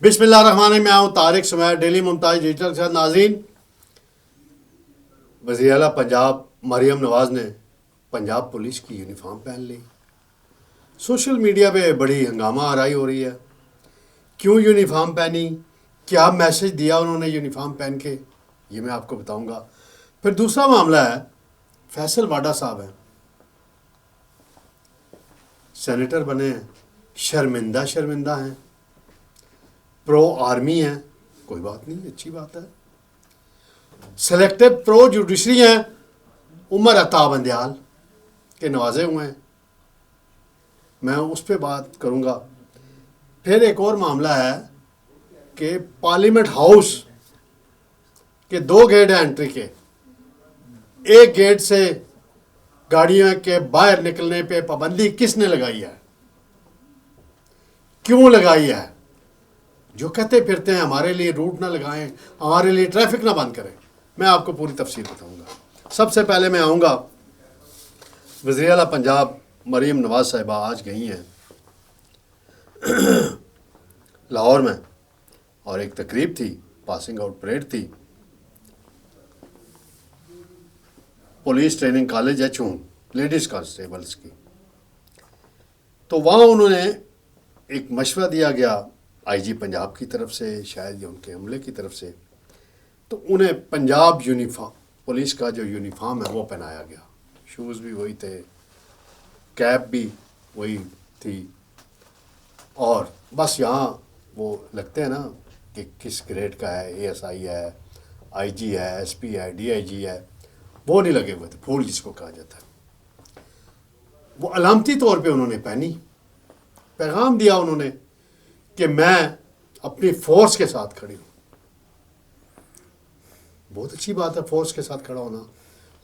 بسم اللہ الرحمن الرحیم. میں ہوں طارق سمیر, ڈیلی ممتاز ڈیجیٹل کے ساتھ. ناظرین, وزیر اعلیٰ پنجاب مریم نواز نے پنجاب پولیس کی یونیفارم پہن لی. سوشل میڈیا پہ بڑی ہنگامہ آرائی ہو رہی ہے. کیوں یونیفارم پہنی, کیا میسج دیا انہوں نے یونیفارم پہن کے, یہ میں آپ کو بتاؤں گا. پھر دوسرا معاملہ ہے, فیصل واڈا صاحب ہیں, سینیٹر بنے ہیں, شرمندہ ہیں, پرو آرمی ہیں, کوئی بات نہیں, اچھی بات ہے. سلیکٹڈ پرو جوڈیشری ہیں, عمر عطا بندیال کے نوازے ہوئے ہیں, میں اس پہ بات کروں گا. پھر ایک اور معاملہ ہے کہ پارلیمنٹ ہاؤس کے 2 گیٹ ہیں انٹری کے. ایک گیٹ سے گاڑیوں کے باہر نکلنے پہ پابندی کس نے لگائی ہے, کیوں لگائی ہے؟ جو کہتے پھرتے ہیں ہمارے لیے روٹ نہ لگائیں, ہمارے لیے ٹریفک نہ بند کریں. میں آپ کو پوری تفصیل بتاؤں گا. سب سے پہلے میں آؤں گا, وزیر اعلیٰ پنجاب مریم نواز صاحبہ آج گئی ہیں لاہور میں, اور ایک تقریب تھی, پاسنگ آؤٹ پریڈ تھی. پولیس ٹریننگ کالج ہے چون لیڈیز کانسٹیبلز کی. تو وہاں انہوں نے ایک مشورہ دیا گیا آئی جی پنجاب کی طرف سے, شاید یہ ان کے عملے کی طرف سے. تو انہیں پنجاب یونیفارم, پولیس کا جو یونیفارم ہے وہ پہنایا گیا. شوز بھی وہی تھے, کیپ بھی وہی تھی, اور بس یہاں وہ لگتے ہیں نا کہ کس گریڈ کا ہے, اے ایس آئی ہے, آئی جی ہے, ایس پی ہے, ڈی آئی جی ہے, وہ نہیں لگے ہوئے تھے. پھول جس کو کہا جاتا ہے, وہ علامتی طور پہ انہوں نے پہنی. پیغام دیا انہوں نے کہ میں اپنی فورس کے ساتھ کھڑی ہوں. بہت اچھی بات ہے فورس کے ساتھ کھڑا ہونا,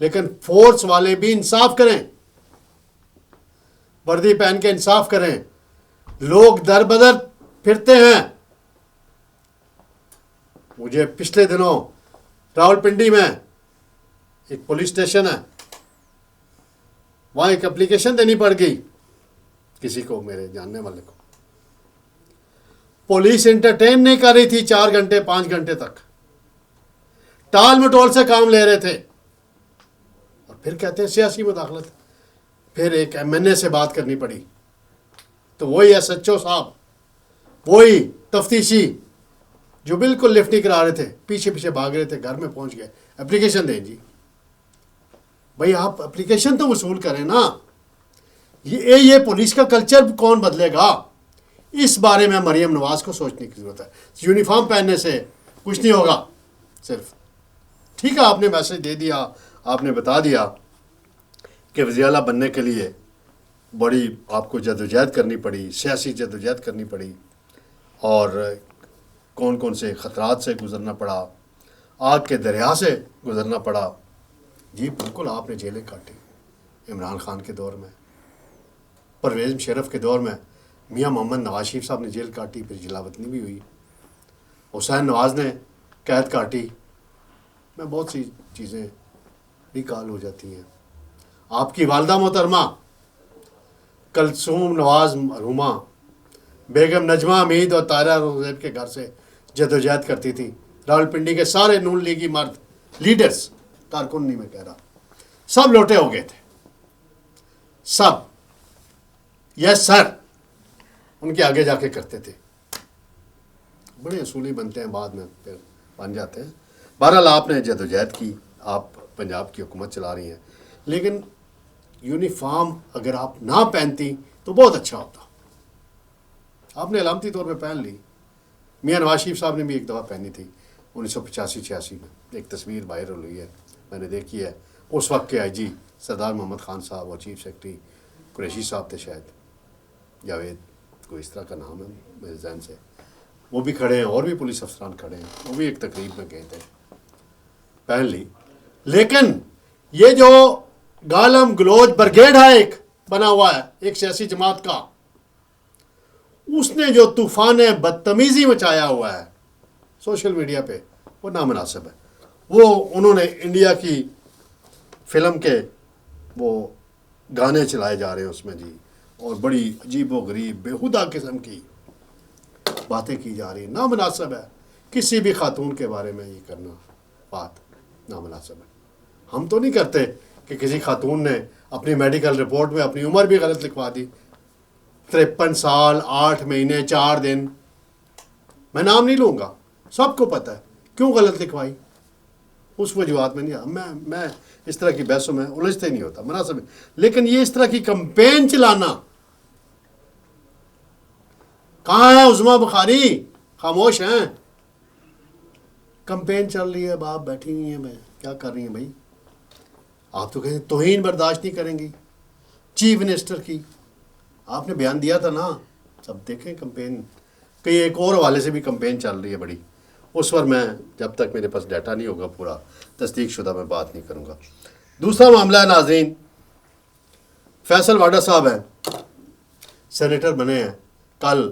لیکن فورس والے بھی انصاف کریں, وردی پہن کے انصاف کریں. لوگ در بدر پھرتے ہیں. مجھے پچھلے دنوں راولپنڈی میں ایک پولیس اسٹیشن ہے, وہاں ایک اپلیکیشن دینی پڑ گئی کسی کو, میرے جاننے والے کو. پولیس انٹرٹین نہیں کر رہی تھی 4 گھنٹے 5 گھنٹے تک, ٹال مٹول سے کام لے رہے تھے, اور پھر کہتے ہیں سیاسی مداخلت. پھر ایک ایم این اے سے بات کرنی پڑی, تو وہی ایس ایچ او صاحب, وہی تفتیشی جو بالکل لفٹ نہیں کرا رہے تھے, پیچھے پیچھے بھاگ رہے تھے, گھر میں پہنچ گئے, اپلیکیشن دیں جی. بھائی آپ اپلیکیشن تو وصول کریں نا. یہ پولیس کا کلچر کون بدلے گا؟ اس بارے میں مریم نواز کو سوچنے کی ضرورت ہے. یونیفارم پہننے سے کچھ نہیں ہوگا. صرف ٹھیک ہے, آپ نے میسج دے دیا, آپ نے بتا دیا کہ وزیر اعلیٰ بننے کے لیے بڑی آپ کو جدوجہد کرنی پڑی, سیاسی جدوجہد کرنی پڑی, اور کون کون سے خطرات سے گزرنا پڑا, آگ کے دریا سے گزرنا پڑا. جی بالکل, آپ نے جیلیں کاٹی. عمران خان کے دور میں, پرویز مشرف کے دور میں میاں محمد نواز شریف صاحب نے جیل کاٹی, پھر جلا وطنی بھی ہوئی. حسین نواز نے قید کاٹی. میں بہت سی چیزیں ریکال ہو جاتی ہیں. آپ کی والدہ محترمہ کلثوم نواز مرحومہ بیگم نجمہ حمید اور طاہرہ روزیب کے گھر سے جدوجہد کرتی تھی. راولپنڈی کے سارے نون لیگی مرد لیڈرز, کارکن نہیں میں کہہ رہا, سب لوٹے ہو گئے تھے, سب. یس سر, ان کے آگے جا کے کرتے تھے. بڑے اصولی بنتے ہیں, بعد میں پھر بن جاتے ہیں. بہرحال آپ نے جدوجہد کی, آپ پنجاب کی حکومت چلا رہی ہیں, لیکن یونیفارم اگر آپ نہ پہنتی تو بہت اچھا ہوتا. آپ نے علامتی طور پہ پہن لی. میاں نواز شریف صاحب نے بھی ایک دفعہ پہنی تھی 1985-86 میں. ایک تصویر وائرل ہوئی ہے, میں نے دیکھی ہے. اس وقت کے آئی جی سردار محمد خان صاحب اور چیف سیکرٹری قریشی صاحب تھے, شاید جاوید کوئی اس طرح کا نام ہے میرے ذہن سے, وہ بھی کھڑے ہیں, اور بھی پولیس افسران کھڑے ہیں, وہ بھی ایک تقریب میں گئے تھے, پہن لی. لیکن یہ جو گالم گلوچ برگیڈ ہے, ایک بنا ہوا ہے ایک سیاسی جماعت کا, اس نے جو طوفان بدتمیزی مچایا ہوا ہے سوشل میڈیا پہ, وہ نامناسب ہے. وہ انہوں نے انڈیا کی فلم کے وہ گانے چلائے جا رہے ہیں اس میں جی, اور بڑی عجیب و غریب بےہودہ قسم کی باتیں کی جا رہی ہیں، نامناسب ہے کسی بھی خاتون کے بارے میں یہ کرنا، بات نامناسب ہے. ہم تو نہیں کرتے کہ کسی خاتون نے اپنی میڈیکل رپورٹ میں اپنی عمر بھی غلط لکھوا دی، 53 سال 8 مہینے 4 دن، میں نام نہیں لوں گا، سب کو پتہ ہے کیوں غلط لکھوائی. اس وجوہات میں نہیں، میں اس طرح کی بحثوں میں الجھتے نہیں ہوتا، مناسب ہے. لیکن یہ اس طرح کی کمپین چلانا، کہاں ہے عظمیٰ بخاری؟ خاموش ہیں. کمپین چل رہی ہے، آپ بیٹھی ہوئی ہیں، کیا کر رہی ہیں بھائی؟ آپ تو کہیں توہین برداشت نہیں کریں گی چیف منسٹر کی. آپ نے بیان دیا تھا نا، سب دیکھیں کمپین. کئی ایک اور حوالے سے بھی کمپین چل رہی ہے بڑی، اس پر میں جب تک میرے پاس ڈیٹا نہیں ہوگا پورا تصدیق شدہ میں بات نہیں کروں گا. دوسرا معاملہ ہے ناظرین، فیصل واڈا صاحب ہیں، سینیٹر بنے ہیں. کل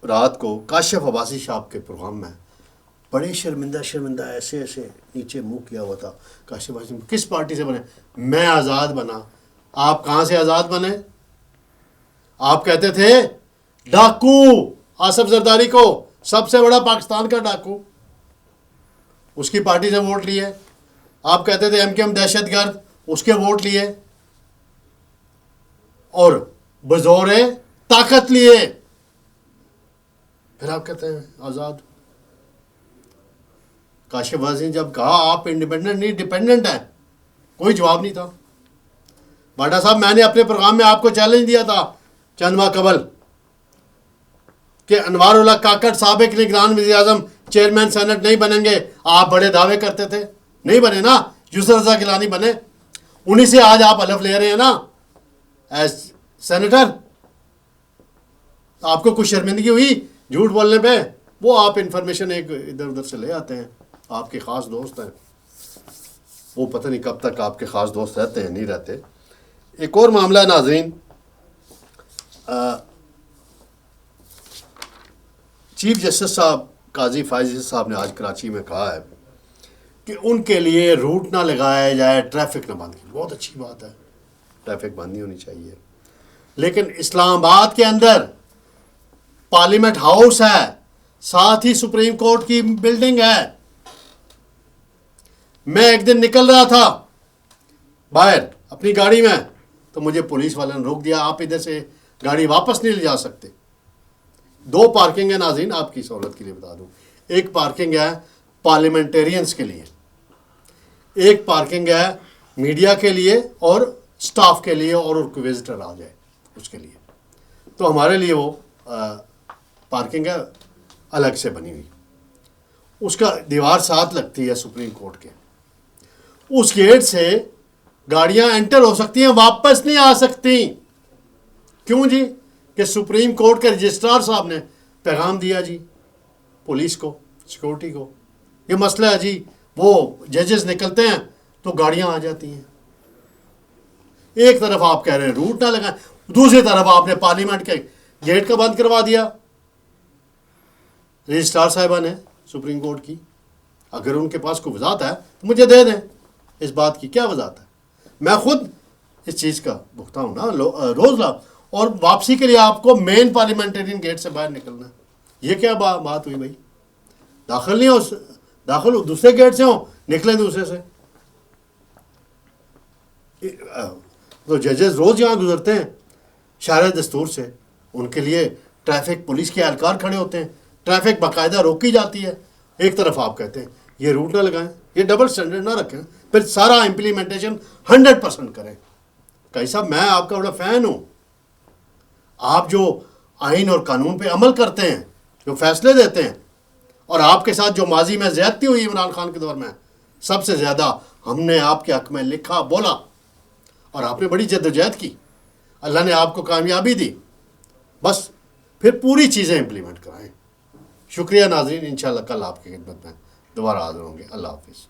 رات کو کاشف عباسی صاحب کے پروگرام میں بڑے شرمندہ ایسے نیچے منہ کیا ہوا تھا. کاشف عباسی کس پارٹی سے بنے؟ میں آزاد بنا. آپ کہاں سے آزاد بنے؟ آپ کہتے تھے ڈاکو آصف زرداری کو، سب سے بڑا پاکستان کا ڈاکو، اس کی پارٹی سے ووٹ لیے. آپ کہتے تھے ایم دہشت گرد، اس کے ووٹ لیے اور بزور طاقت لیے. پھر آپ کہتے ہیں آزاد. کاشف عباسی نے جب کہا آپ انڈیپینڈنٹ نہیں ڈیپینڈنٹ ہیں، کوئی جواب نہیں تھا. واڈا صاحب، میں نے اپنے پروگرام میں آپ کو چیلنج دیا تھا چند ماہ قبل کہ انوار اللہ کاکڑ سابق نگران وزیر اعظم چیئرمین سینٹ نہیں بنیں گے. آپ بڑے دعوے کرتے تھے، نہیں بنے نا. یسر رضا گیلانی بنے، انہی سے آج آپ حلف لے رہے ہیں نا ایز سینیٹر. آپ کو کچھ شرمندگی ہوئی جھوٹ بولنے پہ؟ وہ آپ انفارمیشن ایک ادھر ادھر سے لے آتے ہیں، آپ کے خاص دوست ہیں، وہ پتہ نہیں کب تک آپ کے خاص دوست رہتے ہیں نہیں رہتے. ایک اور معاملہ ہے ناظرین، چیف جسٹس صاحب قاضی فائز صاحب نے آج کراچی میں کہا ہے کہ ان کے لیے روٹ نہ لگایا جائے، ٹریفک نہ بند کی. بہت اچھی بات ہے، ٹریفک بند نہیں ہونی چاہیے. لیکن اسلام آباد کے اندر پارلیمنٹ ہاؤس ہے، ساتھ ہی سپریم کورٹ کی بلڈنگ ہے. میں ایک دن نکل رہا تھا باہر اپنی گاڑی میں، تو مجھے پولیس والوں نے روک دیا، آپ ادھر سے گاڑی واپس نہیں لے جا سکتے. 2 پارکنگ ہے ناظرین، آپ کی سہولت کے لیے بتا دوں. ایک پارکنگ ہے پارلیمنٹیرینز کے لیے، ایک پارکنگ ہے میڈیا کے لیے اور سٹاف کے لیے، اور کوئی وزٹر آ جائے اس کے لیے. تو ہمارے لیے وہ پارکنگ ہے الگ سے بنی ہوئی، اس کا دیوار ساتھ لگتی ہے سپریم کورٹ کے. اس گیٹ سے گاڑیاں انٹر ہو سکتی ہیں، واپس نہیں آ سکتی. کیوں جی؟ کہ سپریم کورٹ کے رجسٹرار صاحب نے پیغام دیا جی پولیس کو، سیکورٹی کو، یہ مسئلہ ہے جی. وہ ججز نکلتے ہیں تو گاڑیاں آ جاتی ہیں. ایک طرف آپ کہہ رہے ہیں روٹ نہ لگائیں، دوسری طرف آپ نے پارلیمنٹ کے گیٹ کا بند کروا دیا. رجسٹرار صاحبہ نے سپریم کورٹ کی، اگر ان کے پاس کوئی وضاحت ہے تو مجھے دے دیں. اس بات کی کیا وضاحت ہے؟ میں خود اس چیز کا بھگتا ہوں نا روز لا. اور واپسی کے لیے آپ کو مین پارلیمنٹرین گیٹ سے باہر نکلنا ہے. یہ کیا بات ہوئی بھائی؟ داخل نہیں ہو، داخل ہو دوسرے گیٹ سے ہو، نکلے دوسرے سے. تو ججز روز یہاں گزرتے ہیں شارع دستور سے، ان کے لیے ٹریفک پولیس کے اہلکار کھڑے ہوتے ہیں، ٹریفک باقاعدہ روکی جاتی ہے. ایک طرف آپ کہتے ہیں یہ روٹ نہ لگائیں، یہ ڈبل سٹینڈرڈ نہ رکھیں، پھر سارا امپلیمنٹیشن 100% کریں. کئی صاحب، میں آپ کا بڑا فین ہوں. آپ جو آئین اور قانون پہ عمل کرتے ہیں، جو فیصلے دیتے ہیں، اور آپ کے ساتھ جو ماضی میں زیادتی ہوئی عمران خان کے دور میں، سب سے زیادہ ہم نے آپ کے حق میں لکھا بولا، اور آپ نے بڑی جدوجہد کی، اللہ نے آپ کو کامیابی دی. بس پھر پوری چیزیں امپلیمنٹ کرائیں. شکریہ ناظرین، انشاءاللہ کل آپ کی خدمت میں دوبارہ حاضر ہوں گے. اللہ حافظ.